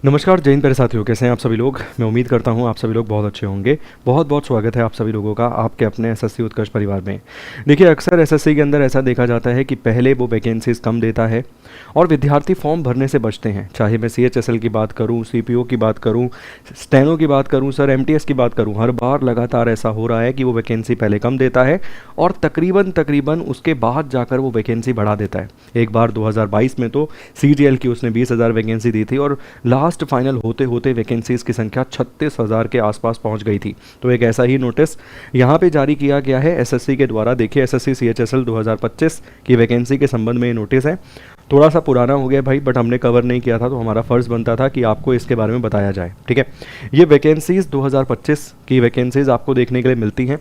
नमस्कार जय हिंद प्यारे साथियों, कैसे हैं आप सभी लोग। मैं उम्मीद करता हूं आप सभी लोग बहुत अच्छे होंगे। बहुत बहुत स्वागत है आप सभी लोगों का आपके अपने एसएससी उत्कर्ष परिवार में। देखिए, अक्सर एसएससी के अंदर ऐसा देखा जाता है कि पहले वो वैकेंसीज कम देता है और विद्यार्थी फॉर्म भरने से बचते हैं। चाहे मैं सीएचएसएल की बात करूँ, सीपीओ की बात करूँ, स्टेनो की बात करूँ, सर एमटीएस की बात करूँ, हर बार लगातार ऐसा हो रहा है कि वो वैकेंसी पहले कम देता है और तकरीबन उसके बाद जाकर वो वैकेंसी बढ़ा देता है। एक बार 2022 में तो सीजीएल की उसने 20,000 वैकेंसी दी थी और लास्ट फाइनल होते होते वैकेंसीज की संख्या 36,000 के आसपास पहुंच गई थी। तो एक ऐसा ही नोटिस यहाँ पे जारी किया गया है एसएससी के द्वारा। देखिए, एसएससी सीएचएसएल 2025 की वैकेंसी के संबंध में ये नोटिस है। थोड़ा सा पुराना हो गया भाई, बट हमने कवर नहीं किया था तो हमारा फ़र्ज़ बनता था कि आपको इसके बारे में बताया जाए। ठीक है, ये वैकेंसीज़ 2025 की वैकेंसीज़ आपको देखने के लिए मिलती हैं।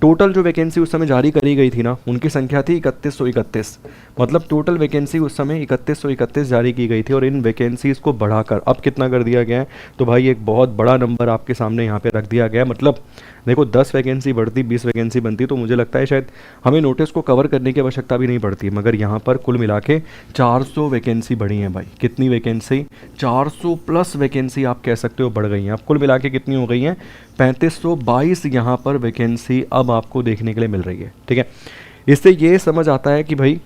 टोटल जो वैकेंसी उस समय जारी करी गई थी ना, उनकी संख्या थी 3131। मतलब टोटल वैकेंसी उस समय 3131 जारी की गई थी और इन वैकेंसीज़ को बढ़ाकर अब कितना कर दिया गया है, तो भाई एक बहुत बड़ा नंबर आपके सामने यहाँ पे रख दिया गया है। मतलब देखो, 10 वैकेंसी बढ़ती, 20 वैकेंसी बनती तो मुझे लगता है शायद हमें नोटिस को कवर करने की आवश्यकता भी नहीं पड़ती, मगर यहाँ पर कुल मिला के 400 वैकेंसी बढ़ी है भाई। कितनी वैकेंसी? 400 प्लस वैकेंसी आप कह सकते हो बढ़ गई हैं। अब कुल मिला के कितनी हो गई हैं? 3522 यहाँ पर वैकेंसी अब आपको देखने के लिए मिल रही है। ठीक है, इससे ये समझ आता है कि भाई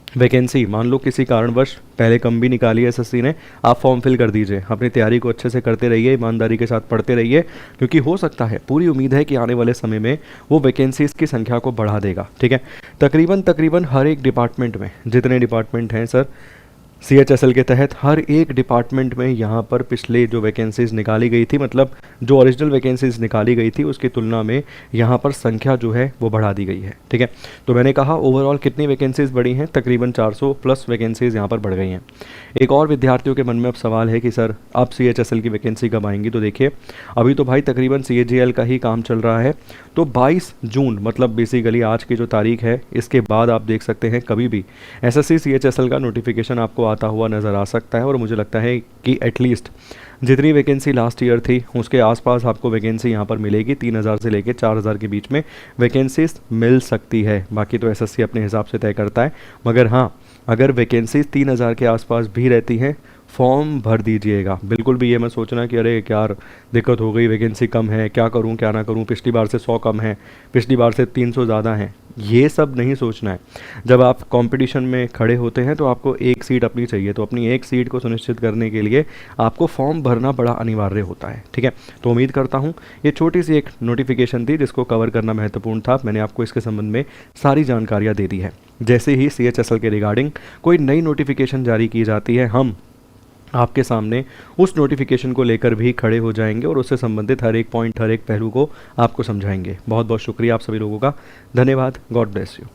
वैकेंसी मान लो किसी कारणवश पहले कम भी निकाली है एसएससी ने, आप फॉर्म फिल कर दीजिए, अपनी तैयारी को अच्छे से करते रहिए, ईमानदारी के साथ पढ़ते रहिए, क्योंकि हो सकता है, पूरी उम्मीद है कि आने वाले समय में वो वैकेंसीज़ की संख्या को बढ़ा देगा। ठीक है, तकरीबन हर एक डिपार्टमेंट में, जितने डिपार्टमेंट हैं सर सीएचएसएल के तहत, हर एक डिपार्टमेंट में यहाँ पर पिछले जो वैकेंसीज़ निकाली गई थी, मतलब जो ओरिजिनल वैकेंसीज़ निकाली गई थी उसकी तुलना में यहाँ पर संख्या जो है वो बढ़ा दी गई है। ठीक है, तो मैंने कहा ओवरऑल कितनी वैकेंसीज़ बढ़ी हैं? तकरीबन 400 प्लस वैकेंसीज़ यहाँ पर बढ़ गई हैं। एक और विद्यार्थियों के मन में अब सवाल है कि सर अब सीएचएसएल की वैकेंसी कब आएंगी? तो देखिए, अभी तो भाई तकरीबन सीएजीएल का ही काम चल रहा है। तो 22 जून, मतलब बेसिकली आज की जो तारीख है, इसके बाद आप देख सकते हैं कभी भी एसएससी सीएचएसएल का नोटिफिकेशन आपको आता हुआ नज़र आ सकता है। और मुझे लगता है कि एटलीस्ट जितनी वैकेंसी लास्ट ईयर थी उसके आसपास आपको वैकेंसी यहाँ पर मिलेगी। 3000 से लेकर 4000 के बीच में वैकेंसीज मिल सकती है। बाकी तो एसएससी अपने हिसाब से तय करता है, मगर हाँ, अगर वैकेंसीज 3000 के आसपास भी रहती हैं, फॉर्म भर दीजिएगा। बिल्कुल भी ये मत सोचना कि अरे क्या दिक्कत हो गई, वैकेंसी कम है, क्या करूं क्या ना करूं, पिछली बार से 100 कम है, पिछली बार से 300 ज़्यादा है। ये सब नहीं सोचना है। जब आप कंपटीशन में खड़े होते हैं तो आपको एक सीट अपनी चाहिए, तो अपनी एक सीट को सुनिश्चित करने के लिए आपको फॉर्म भरना बड़ा अनिवार्य होता है। ठीक है, तो उम्मीद करता हूँ ये छोटी सी एक नोटिफिकेशन थी जिसको कवर करना महत्वपूर्ण था। मैंने आपको इसके संबंध में सारी जानकारियाँ दे दी है। जैसे ही सीएचएसएल के रिगार्डिंग कोई नई नोटिफिकेशन जारी की जाती है, हम आपके सामने उस नोटिफिकेशन को लेकर भी खड़े हो जाएंगे और उससे संबंधित हर एक पॉइंट, हर एक पहलू को आपको समझाएंगे। बहुत बहुत शुक्रिया आप सभी लोगों का, धन्यवाद। God bless you.